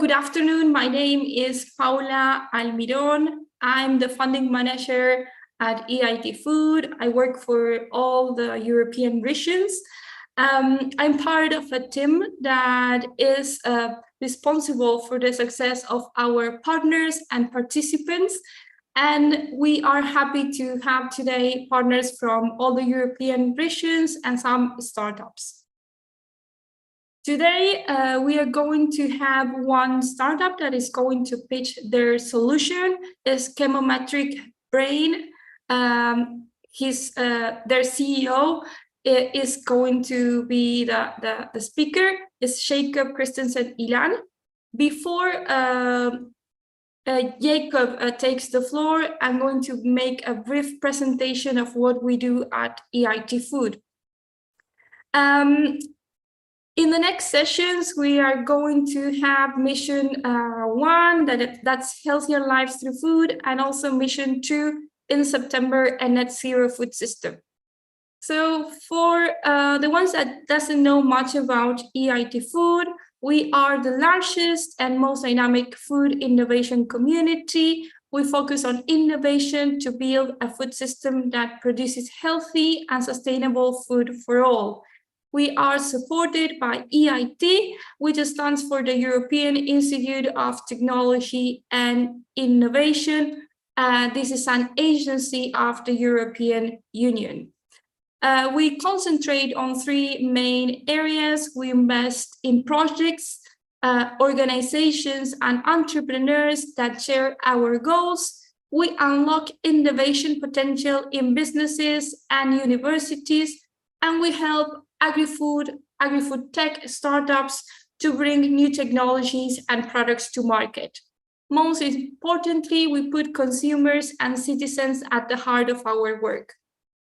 good afternoon. My name is Paula.almiron. I'm the funding manager at EIT Food. I work for all the European regions. I'm part of a team that is responsible for the success of our partners and participants. And we are happy to have today partners from all the European regions and some startups. Today, we are going to have one startup that is going to pitch their solution. Is Chemometric Brain. Their CEO is going to be the speaker. Is Kristensen Illán. Before Jacob takes the floor, I'm going to make a brief presentation of what we do at EIT Food. In the next sessions, we are going to have mission 1, that's healthier lives through food, and also mission 2 in September, a net zero food system. So for the ones that doesn't know much about EIT Food, we are the largest and most dynamic food innovation community. We focus on innovation to build a food system that produces healthy and sustainable food for all. We are supported by EIT, which stands for the European Institute of Technology and Innovation. This is an agency of the European Union. We concentrate on 3 main areas. We invest in projects, organizations, and entrepreneurs that share our goals. We unlock innovation potential in businesses and universities, and we help AgrifoodTech startups to bring new technologies and products to market. Most importantly, we put consumers and citizens at the heart of our work.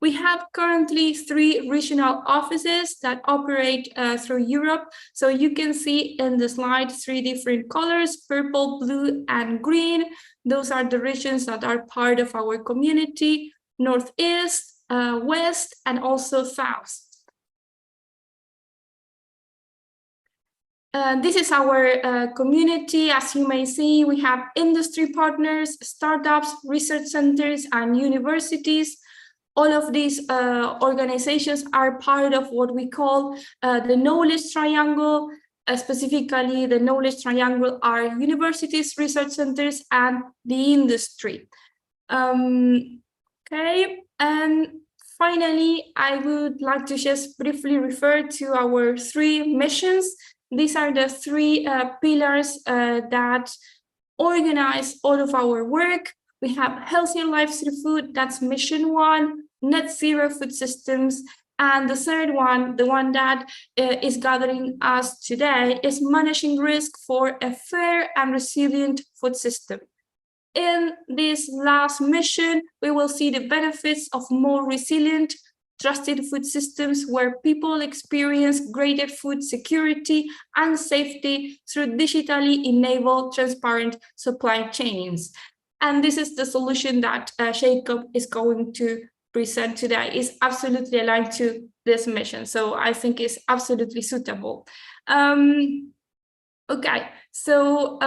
We have currently 3 regional offices that operate through Europe. So you can see in the slide 3 different colors, purple, blue, and green. Those are the regions that are part of our community: Northeast, West, and also South. This is our community. As you may see, we have industry partners, startups, research centers, and universities. All of these organizations are part of what we call the knowledge triangle. Specifically, the knowledge triangle are universities, research centers, and the industry. Okay, and finally, I would like to just briefly refer to our 3 missions. These are the 3 pillars that organize all of our work. We have healthier lives through food, that's mission 1, net zero food systems, and the third one, the one that is gathering us today, is managing risk for a fair and resilient food system. In this last mission, we will see the benefits of more resilient, trusted food systems where people experience greater food security and safety through digitally enabled transparent supply chains. And this is the solution that Jacob is going to present today. Is absolutely aligned to this mission. So I think it's absolutely suitable. Okay, so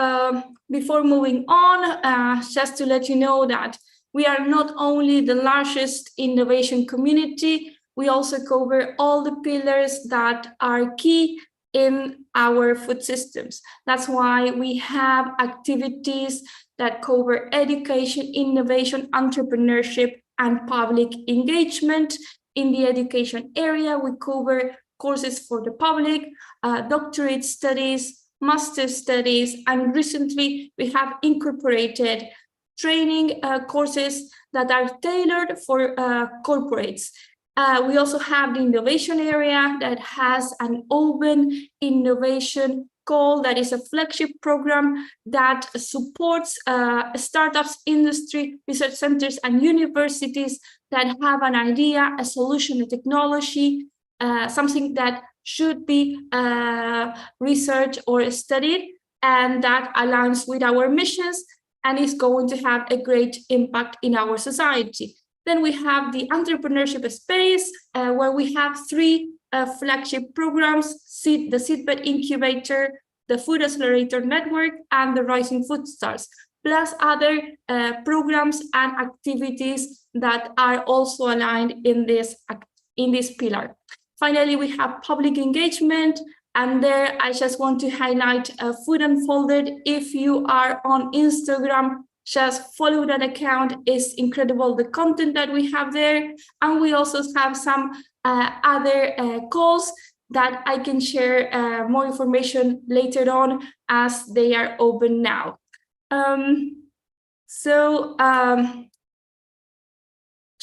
before moving on, just to let you know that we are not only the largest innovation community, we also cover all the pillars that are key in our food systems. That's why we have activities that cover education, innovation, entrepreneurship, and public engagement. In the education area, we cover courses for the public, doctorate studies, master's studies, and recently we have incorporated training courses that are tailored for corporates. We also have the innovation area that has an open innovation call that is a flagship program that supports startups, industry, research centers, and universities that have an idea, a solution, a technology, something that should be researched or studied, and that aligns with our missions and is going to have a great impact in our society. Then we have the entrepreneurship space, where we have 3 flagship programs: the Seedbed Incubator, the Food Accelerator Network, and the Rising Food Stars, plus other programs and activities that are also aligned in this pillar. Finally, we have public engagement, and there I just want to highlight Food Unfolded. If you are on Instagram, just follow that account. It's incredible, the content that we have there. And we also have some other calls that I can share more information later on as they are open now.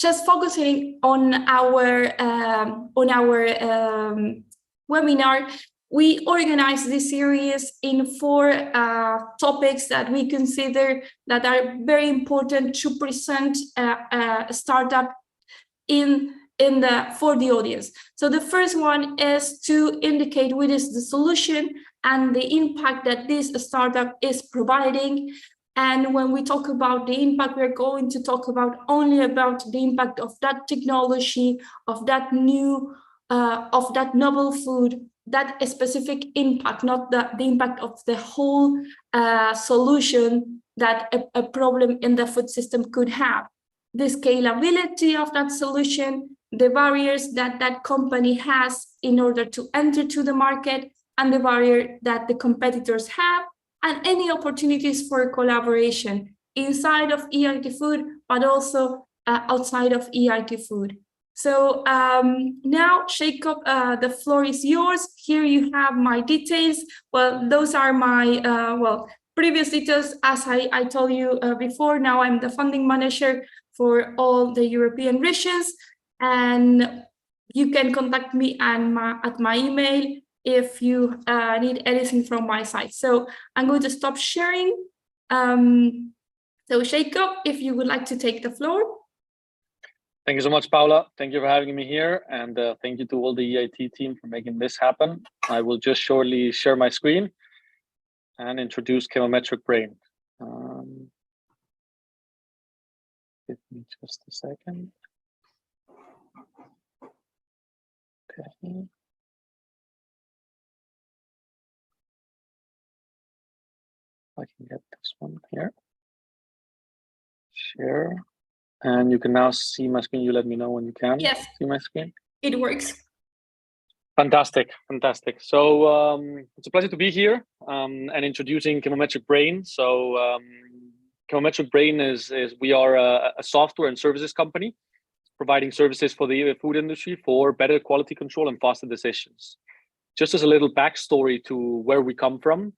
Just focusing on our webinar, we organized this series in 4 topics that we consider that are very important to present a startup for the audience. So the first one is to indicate what is the solution and the impact that this startup is providing. And when we talk about the impact, we're going to talk only about the impact of that technology, of that novel food, that specific impact, not the impact of the whole solution that a problem in the food system could have. The scalability of that solution, the barriers that company has in order to enter to the market, and the barrier that the competitors have, and any opportunities for collaboration inside of EIT Food, but also outside of EIT Food. So now, Jacob, the floor is yours. Here you have my details. Well, those are my previous details. As I told you before, now I'm the funding manager for all the European regions, and you can contact me at my email if you need anything from my side. So I'm going to stop sharing. So Jacob, if you would like to take the floor. Thank you so much, Paula. Thank you for having me here. And thank you to all the EIT team for making this happen. I will just shortly share my screen and introduce Chemometric Brain. Give me just a second. Okay. I can get this one here. Share. And you can now see my screen. You let me know when you can see my screen. It works. Fantastic, fantastic. So it's a pleasure to be here and introducing Chemometric Brain. So Chemometric Brain we are a software and services company providing services for the food industry for better quality control and faster decisions. Just as a little backstory to where we come from,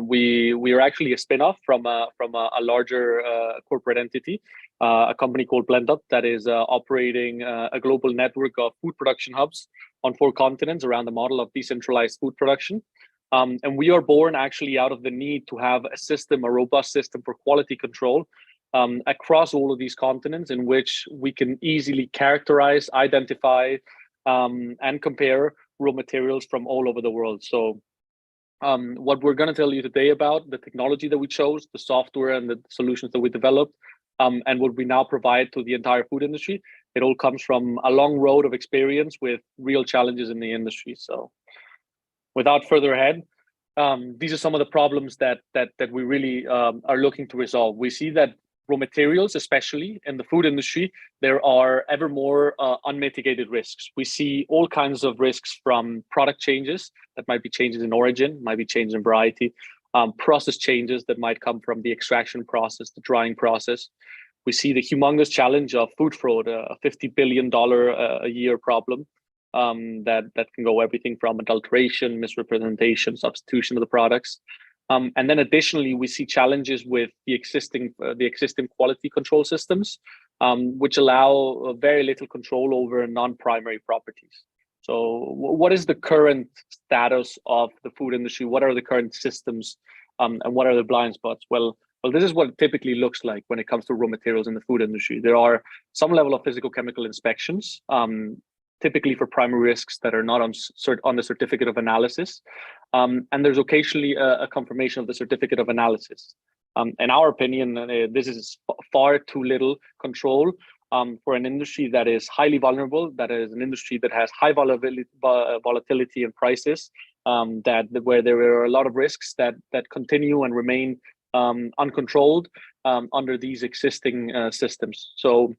we are actually a spin-off from a larger corporate entity, a company called BlendUp that is operating a global network of food production hubs on 4 continents around the model of decentralized food production. And we are born actually out of the need to have a robust system for quality control across all of these continents, in which we can easily characterize, identify, and compare raw materials from all over the world. So what we're going to tell you today about the technology that we chose, the software and the solutions that we developed, and what we now provide to the entire food industry, it all comes from a long road of experience with real challenges in the industry. So without further ado, these are some of the problems that we really are looking to resolve. We see that raw materials, especially in the food industry, there are ever more unmitigated risks. We see all kinds of risks, from product changes that might be changes in origin, might be changes in variety, process changes that might come from the extraction process, the drying process. We see the humongous challenge of food fraud, a $50 billion a year problem that can go everything from adulteration, misrepresentation, substitution of the products. And then additionally, we see challenges with the existing quality control systems, which allow very little control over non-primary properties. So what is the current status of the food industry? What are the current systems, and what are the blind spots? Well, this is what it typically looks like when it comes to raw materials in the food industry. There are some level of physical chemical inspections, typically for primary risks that are not on the certificate of analysis. And there's occasionally a confirmation of the certificate of analysis. In our opinion, this is far too little control for an industry that is highly vulnerable, that is an industry that has high volatility in prices, where there are a lot of risks that continue and remain uncontrolled under these existing systems. So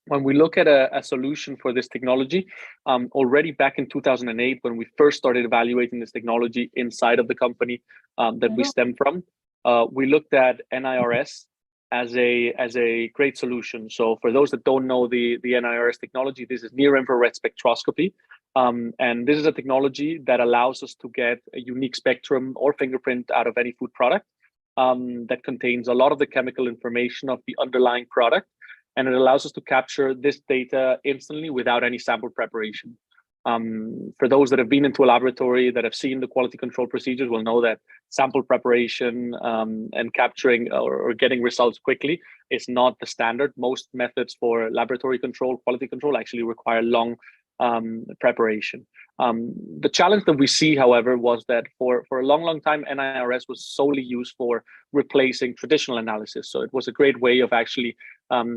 when we look at a solution for this technology, already back in 2008, when we first started evaluating this technology inside of the company that we stem from, we looked at NIRS as a great solution. So for those that don't know the NIRS technology, this is near infrared spectroscopy. And this is a technology that allows us to get a unique spectrum or fingerprint out of any food product that contains a lot of the chemical information of the underlying product. And it allows us to capture this data instantly without any sample preparation. For those that have been into a laboratory, that have seen the quality control procedures, will know that sample preparation and capturing or getting results quickly is not the standard. Most methods for laboratory control, quality control, actually require long preparation. The challenge that we see, however, was that for a long time, NIRS was solely used for replacing traditional analysis. So it was a great way of actually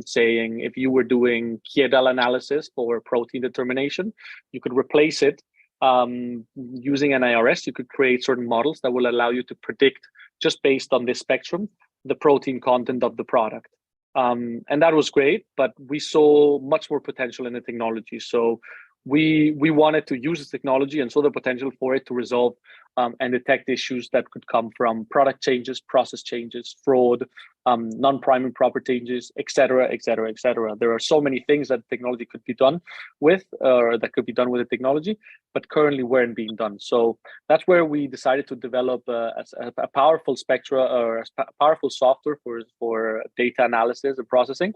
saying, if you were doing Kiedel analysis for protein determination, you could replace it using NIRS. You could create certain models that will allow you to predict, just based on this spectrum, the protein content of the product. And that was great, but we saw much more potential in the technology. So we wanted to use this technology and saw the potential for it to resolve and detect issues that could come from product changes, process changes, fraud, non-priming proper changes, et cetera, et cetera, et cetera. There are so many things that technology could be done with, or that could be done with the technology, but currently weren't being done. So that's where we decided to develop a powerful spectra, or a powerful software for data analysis and processing.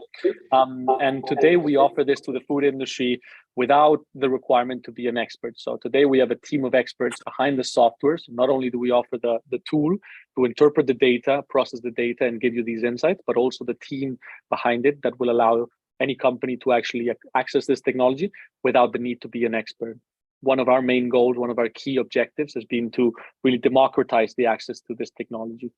And today we offer this to the food industry without the requirement to be an expert. So today we have a team of experts behind the software. So not only do we offer the tool to interpret the data, process the data, and give you these insights, but also the team behind it that will allow any company to actually access this technology without the need to be an expert. One of our main goals, one of our key objectives, has been to really democratize the access to this technology.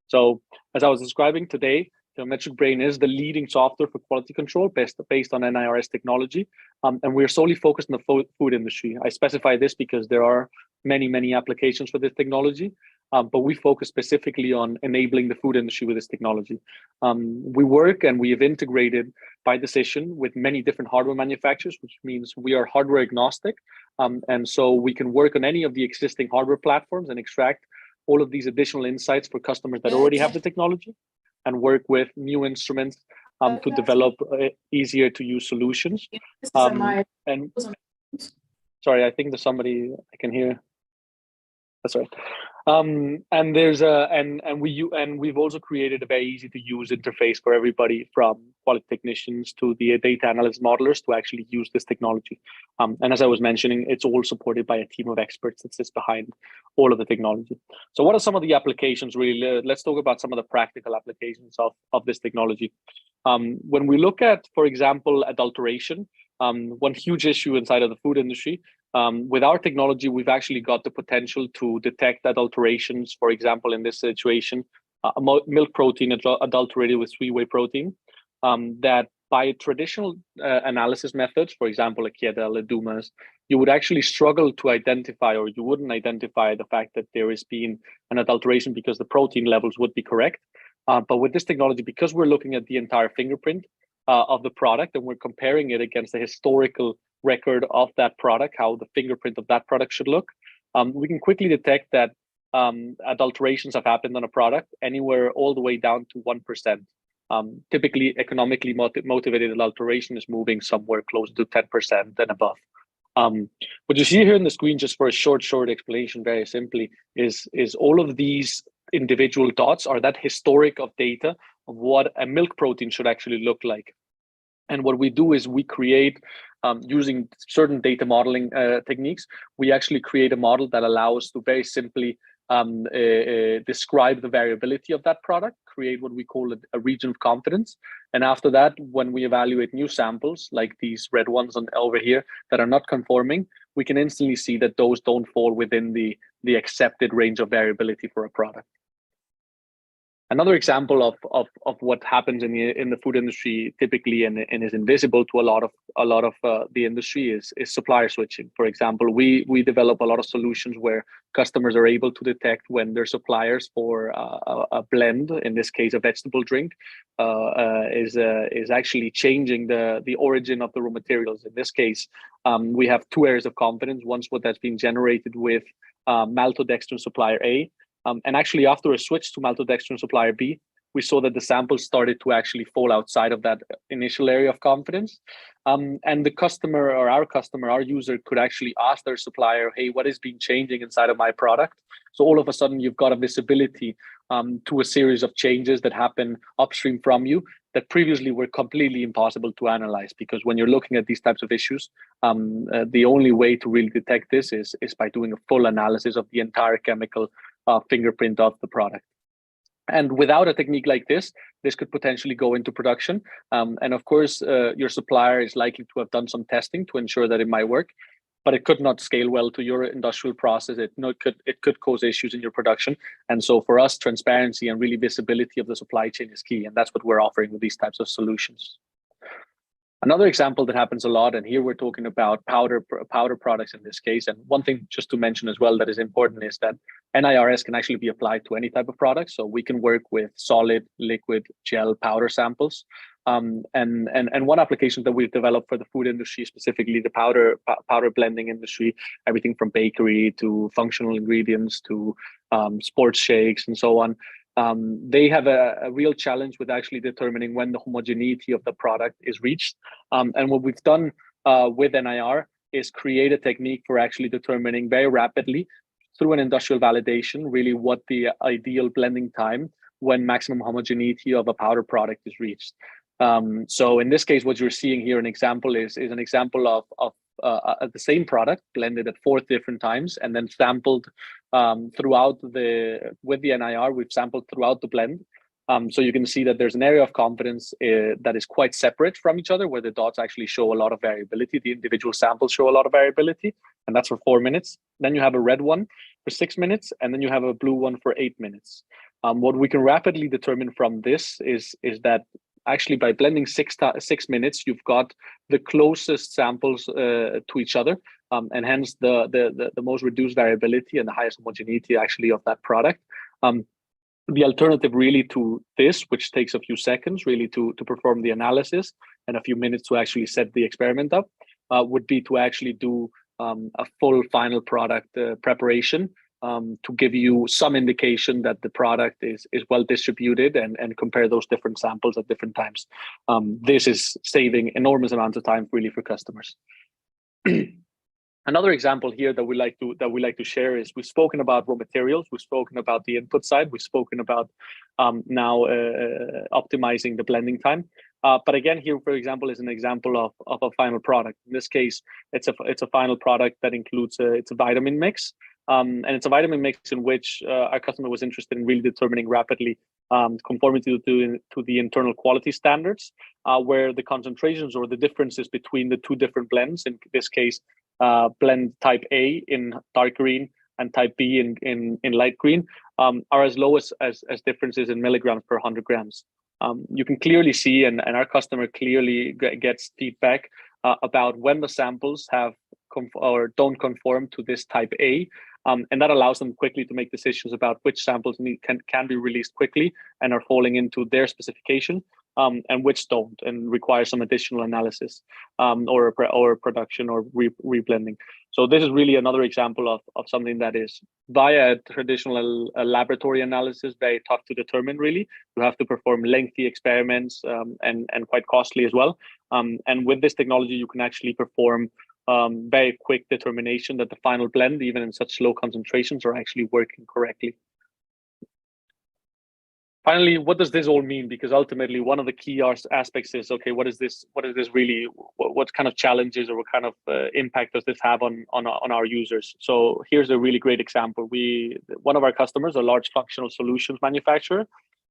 So as I was describing today, Chemometric Brain is the leading software for quality control based on NIRS technology. And we're solely focused on the food industry. I specify this because there are many applications for this technology, but we focus specifically on enabling the food industry with this technology. We work and we have integrated by decision with many different hardware manufacturers, which means we are hardware agnostic. And so we can work on any of the existing hardware platforms and extract all of these additional insights for customers that already have the technology, and work with new instruments to develop easier to use solutions. And sorry, I think there's somebody I can hear. That's right. And there's we've also created a very easy to use interface for everybody, from quality technicians to the data analyst modelers, to actually use this technology. And as I was mentioning, it's all supported by a team of experts that sits behind all of the technology. So what are some of the applications? Really, let's talk about some of the practical applications of this technology. When we look at, for example, adulteration, one huge issue inside of the food industry, with our technology, we've actually got the potential to detect adulterations. For example, in this situation, milk protein adulterated with whey protein, that by traditional analysis methods, for example, a Kiedel, a Dumas, you would actually struggle to identify, or you wouldn't identify the fact that there has been an adulteration because the protein levels would be correct. But with this technology, because we're looking at the entire fingerprint of the product, and we're comparing it against the historical record of that product, how the fingerprint of that product should look, we can quickly detect that adulterations have happened on a product anywhere all the way down to 1%. Typically, economically motivated adulteration is moving somewhere close to 10% and above. What you see here on the screen, just for a short explanation, very simply, is all of these individual dots are that historic of data of what a milk protein should actually look like. And what we do is we create, using certain data modeling techniques, we actually create a model that allows us to very simply describe the variability of that product, create what we call a region of confidence. And after that, when we evaluate new samples, like these red ones over here that are not conforming, we can instantly see that those don't fall within the accepted range of variability for a product. Another example of what happens in the food industry typically and is invisible to a lot of the industry is supplier switching. For example, we develop a lot of solutions where customers are able to detect when their suppliers for a blend, in this case a vegetable drink, is actually changing the origin of the raw materials. In this case, we have two areas of confidence. One's what that's been generated with maltodextrin supplier A. And actually, after a switch to maltodextrin supplier B, we saw that the samples started to actually fall outside of that initial area of confidence. And the customer or our user could actually ask their supplier, hey, what has been changing inside of my product? So all of a sudden, you've got a visibility to a series of changes that happen upstream from you that previously were completely impossible to analyze. Because when you're looking at these types of issues, the only way to really detect this is by doing a full analysis of the entire chemical fingerprint of the product. And without a technique like this could potentially go into production. And of course, your supplier is likely to have done some testing to ensure that it might work, but it could not scale well to your industrial process. It could cause issues in your production. And so for us, transparency and really visibility of the supply chain is key. And that's what we're offering with these types of solutions. Another example that happens a lot, and here we're talking about powder products in this case. And one thing just to mention as well that is important is that NIRS can actually be applied to any type of product. So we can work with solid, liquid, gel, powder samples. And one application that we've developed for the food industry, specifically the powder blending industry, everything from bakery to functional ingredients to sports shakes and so on. They have a real challenge with actually determining when the homogeneity of the product is reached. And what we've done with NIR is create a technique for actually determining very rapidly through an industrial validation, really what the ideal blending time when maximum homogeneity of a powder product is reached. So in this case, what you're seeing here, an example is an example of the same product blended at 4 different times and then sampled throughout with the NIR. We've sampled throughout the blend. So you can see that there's an area of confidence that is quite separate from each other, where the dots actually show a lot of variability. The individual samples show a lot of variability, and that's for 4 minutes. Then you have a red one for 6 minutes, and then you have a blue one for 8 minutes. What we can rapidly determine from this is that actually by blending 6 minutes, you've got the closest samples to each other, and hence the most reduced variability and the highest homogeneity actually of that product. The alternative really to this, which takes a few seconds really to perform the analysis and a few minutes to actually set the experiment up, would be to actually do a full final product preparation to give you some indication that the product is well distributed and compare those different samples at different times. This is saving enormous amounts of time really for customers. Another example here that we like to share is we've spoken about raw materials, we've spoken about the input side, we've spoken about now optimizing the blending time. But again, here, for example, is an example of a final product. In this case, it's a final product that includes it's a vitamin mix. And it's a vitamin mix in which our customer was interested in really determining rapidly conformity to the internal quality standards, where the concentrations or the differences between the two different blends, in this case, blend type A in dark green and type B in light green, are as low as differences in milligrams per 100 grams. You can clearly see, and our customer clearly gets feedback about when the samples have or don't conform to this type A. And that allows them quickly to make decisions about which samples can be released quickly and are falling into their specification, and which don't and require some additional analysis or production or reblending. So this is really another example of something that is via a traditional laboratory analysis, very tough to determine really. You have to perform lengthy experiments and quite costly as well. And with this technology, you can actually perform very quick determination that the final blend, even in such low concentrations, are actually working correctly. Finally, what does this all mean? Because ultimately, one of the key aspects is, okay, what is this really? What kind of challenges or what kind of impact does this have on our users? So here's a really great example. One of our customers, a large functional solutions manufacturer,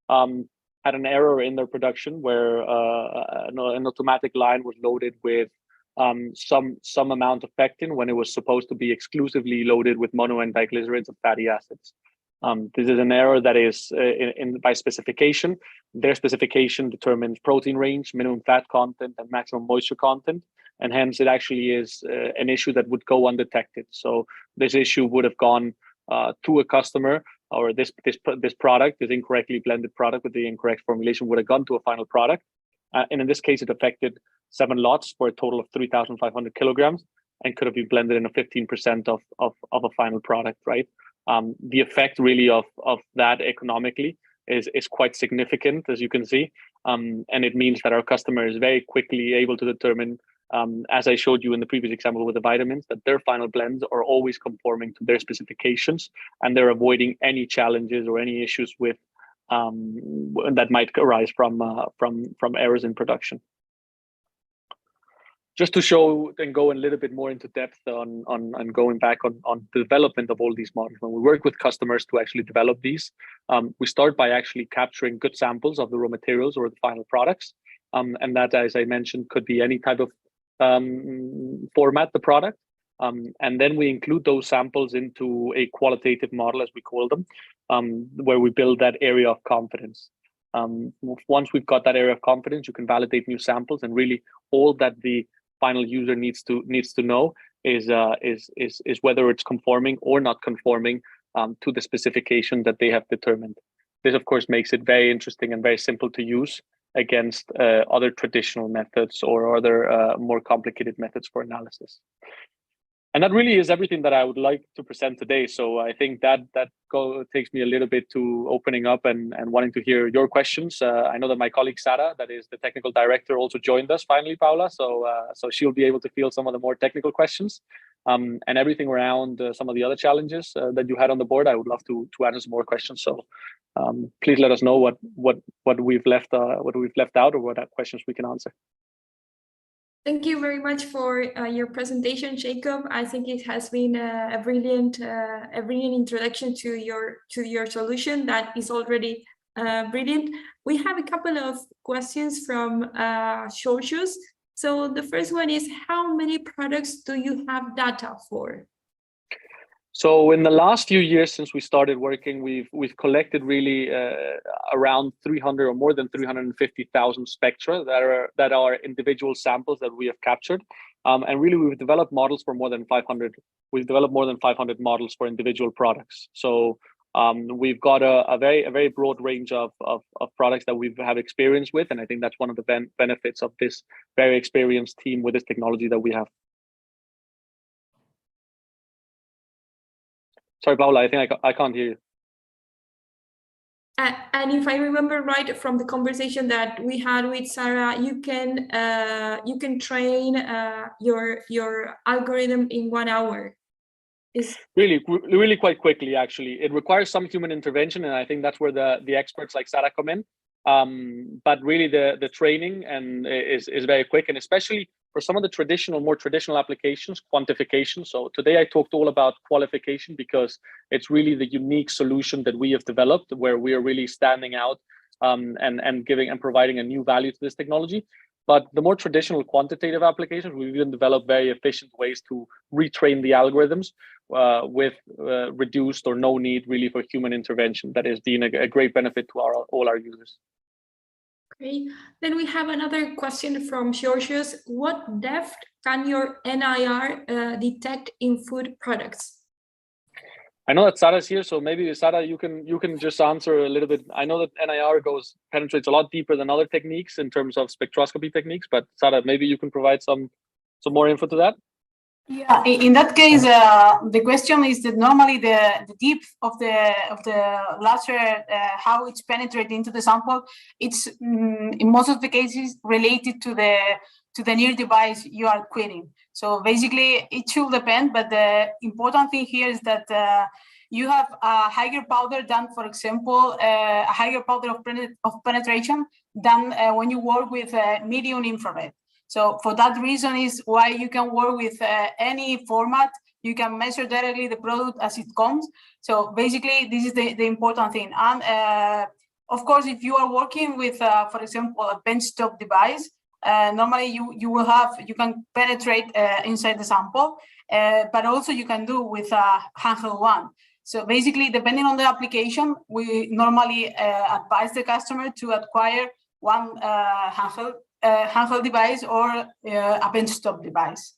had an error in their production where an automatic line was loaded with some amount of pectin when it was supposed to be exclusively loaded with mono and diglycerides of fatty acids. This is an error that is by specification. Their specification determines protein range, minimum fat content, and maximum moisture content. And hence, it actually is an issue that would go undetected. So this issue would have gone to a customer, or this product, this incorrectly blended product with the incorrect formulation, would have gone to a final product. And in this case, it affected 7 lots for a total of 3,500 kilograms, and could have been blended in a 15% of a final product, right? The effect really of that economically is quite significant, as you can see. And it means that our customer is very quickly able to determine, as I showed you in the previous example with the vitamins, that their final blends are always conforming to their specifications, and they're avoiding any challenges or any issues with that might arise from errors in production. Just to show and go a little bit more into depth on going back on the development of all these models. When we work with customers to actually develop these, we start by actually capturing good samples of the raw materials or the final products. And that, as I mentioned, could be any type of format, the product. And then we include those samples into a qualitative model, as we call them, where we build that area of confidence. Once we've got that area of confidence, you can validate new samples, and really all that the final user needs to know is whether it's conforming or not conforming to the specification that they have determined. This, of course, makes it very interesting and very simple to use against other traditional methods or other more complicated methods for analysis. And that really is everything that I would like to present today. So I think that takes me a little bit to opening up and wanting to hear your questions. I know that my colleague Sara, that is the technical director, also joined us finally, Paula. So she'll be able to field some of the more technical questions, and everything around some of the other challenges that you had on the board. I would love to answer some more questions. So please let us know what we've left out, or what questions we can answer. Thank you very much for your presentation, Jacob. I think it has been a brilliant introduction to your solution that is already brilliant. We have a couple of questions from sources. So the first one is, how many products do you have data for? So in the last few years since we started working, we've collected really around 300 or more than 350,000 spectra that are individual samples that we have captured, and really we've developed models for more than 500. We've developed more than 500 models for individual products. So we've got a very broad range of products that we've had experience with, and I think that's one of the benefits of this very experienced team with this technology that we have. Sorry, Paula, I think I can't hear you. And if I remember right from the conversation that we had with Sara, you can train your algorithm in 1 hour. Is really quite quickly, actually. It requires some human intervention, and I think that's where the experts like Sara come in. But really, the training is very quick, and especially for some of the more traditional applications, quantification. So today I talked all about qualification because it's really the unique solution that we have developed, where we are really standing out and giving and providing a new value to this technology. But the more traditional quantitative applications, we've even developed very efficient ways to retrain the algorithms with reduced or no need really for human intervention. That has been a great benefit to all our users. Okay, then we have another question from Georgios. What depth can your NIR detect in food products? I know that Sara's here, so maybe Sara, you can just answer a little bit. I know that NIR penetrates a lot deeper than other techniques in terms of spectroscopy techniques, but Sara, maybe you can provide some more info to that. Yeah, in that case, the question is that normally the depth of the laser, how it's penetrated into the sample, it's in most of the cases related to the near device you are querying. So basically, it should depend, but the important thing here is that you have a higher powder than, for example, a higher powder of penetration than when you work with medium infrared. So for that reason is why you can work with any format. You can measure directly the product as it comes. So basically, this is the important thing. And of course, if you are working with, for example, a benchtop device, normally you can penetrate inside the sample, but also you can do with a handheld one. So basically, depending on the application, we normally advise the customer to acquire one handheld device or a benchtop device.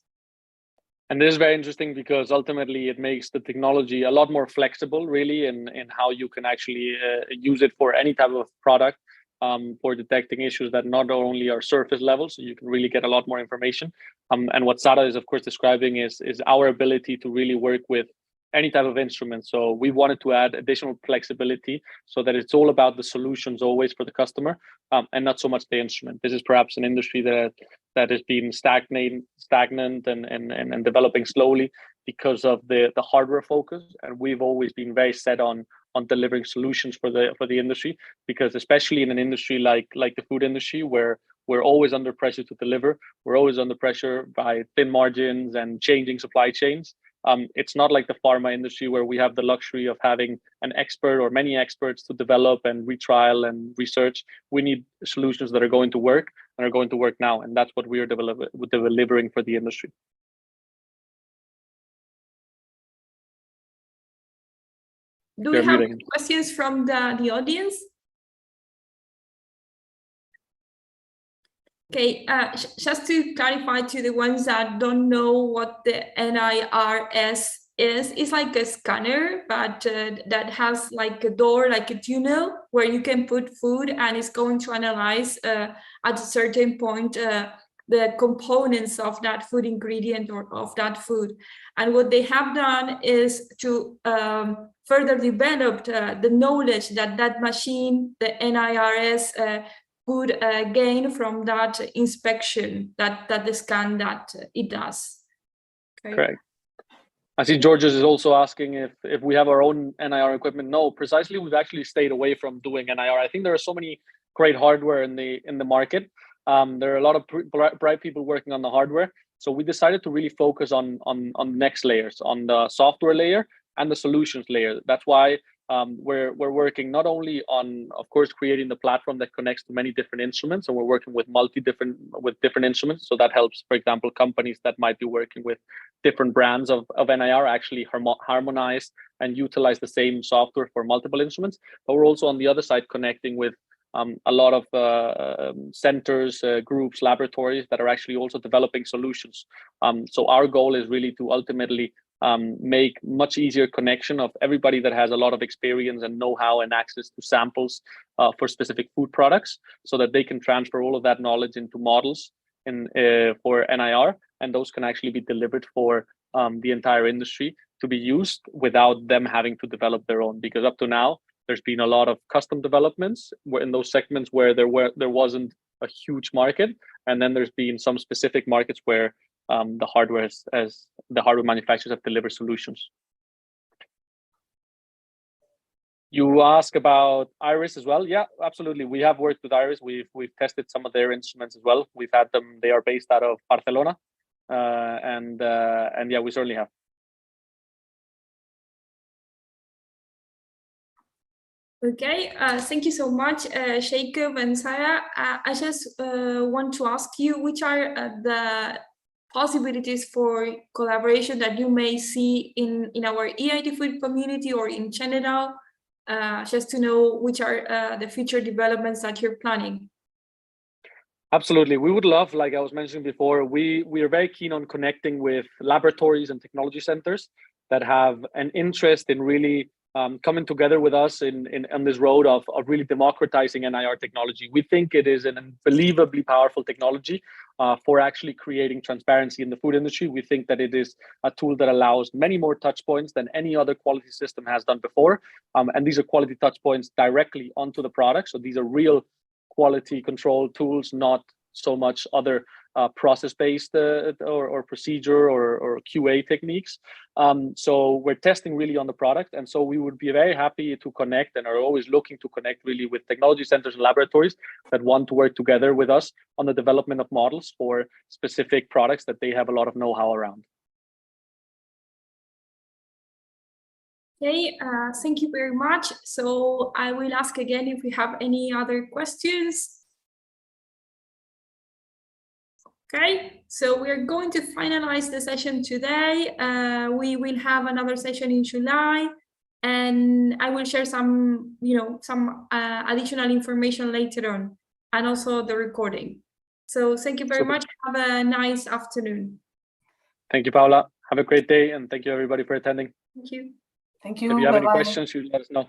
And this is very interesting because ultimately it makes the technology a lot more flexible, really, in how you can actually use it for any type of product, for detecting issues that not only are surface level, so you can really get a lot more information. And what Sara is, of course, describing is our ability to really work with any type of instrument. So we wanted to add additional flexibility so that it's all about the solutions always for the customer, and not so much the instrument. This is perhaps an industry that has been stagnant and developing slowly because of the hardware focus. And we've always been very set on delivering solutions for the industry, because especially in an industry like the food industry, where we're always under pressure to deliver, we're always under pressure by thin margins and changing supply chains. It's not like the pharma industry where we have the luxury of having an expert or many experts to develop and retrial and research. We need solutions that are going to work and are going to work now. And that's what we are delivering for the industry. Do we have questions from the audience? Okay, just to clarify to the ones that don't know what the NIRS is, it's like a scanner, but that has like a door, like a tunnel, where you can put food and it's going to analyze at a certain point the components of that food ingredient or of that food. And what they have done is to further develop the knowledge that machine, the NIRS, could gain from that inspection, that the scan that it does. Okay. Correct. I see Georges is also asking if we have our own NIR equipment. No, precisely, we've actually stayed away from doing NIR. I think there are so many great hardware in the market. There are a lot of bright people working on the hardware. So we decided to really focus on next layers, on the software layer and the solutions layer. That's why we're working not only on, of course, creating the platform that connects to many different instruments, and we're working with different instruments. So that helps, for example, companies that might be working with different brands of NIR actually harmonize and utilize the same software for multiple instruments. But we're also on the other side connecting with a lot of centers, groups, laboratories that are actually also developing solutions. So our goal is really to ultimately make much easier connection of everybody that has a lot of experience and know-how and access to samples for specific food products, so that they can transfer all of that knowledge into models for NIR, and those can actually be delivered for the entire industry to be used without them having to develop their own. Because up to now, there's been a lot of custom developments in those segments where there wasn't a huge market, and then there's been some specific markets where the hardware manufacturers have delivered solutions. You ask about Iris as well. Yeah, absolutely. We have worked with Iris. We've tested some of their instruments as well. We've had them. They are based out of Barcelona, and yeah, we certainly have. Okay, thank you so much, Jacob and Sarah. I just want to ask you, which are the possibilities for collaboration that you may see in our EIT Food community or in general, just to know which are the future developments that you're planning? Absolutely. We would love, like I was mentioning before, we are very keen on connecting with laboratories and technology centers that have an interest in really coming together with us on this road of really democratizing NIR technology. We think it is an unbelievably powerful technology for actually creating transparency in the food industry. We think that it is a tool that allows many more touch points than any other quality system has done before. And these are quality touch points directly onto the product. So these are real quality control tools, not so much other process-based or procedure or QA techniques. So we're testing really on the product. And so we would be very happy to connect and are always looking to connect really with technology centers and laboratories that want to work together with us on the development of models for specific products that they have a lot of know-how around. Okay, thank you very much. So I will ask again if we have any other questions. Okay, so we're going to finalize the session today. We will have another session in July, and I will share some, some additional information later on, and also the recording. So thank you very much. Have a nice afternoon. Thank you, Paula. Have a great day, and thank you everybody for attending. Thank you. Thank you. If you have any Bye-bye. questions, you let us know.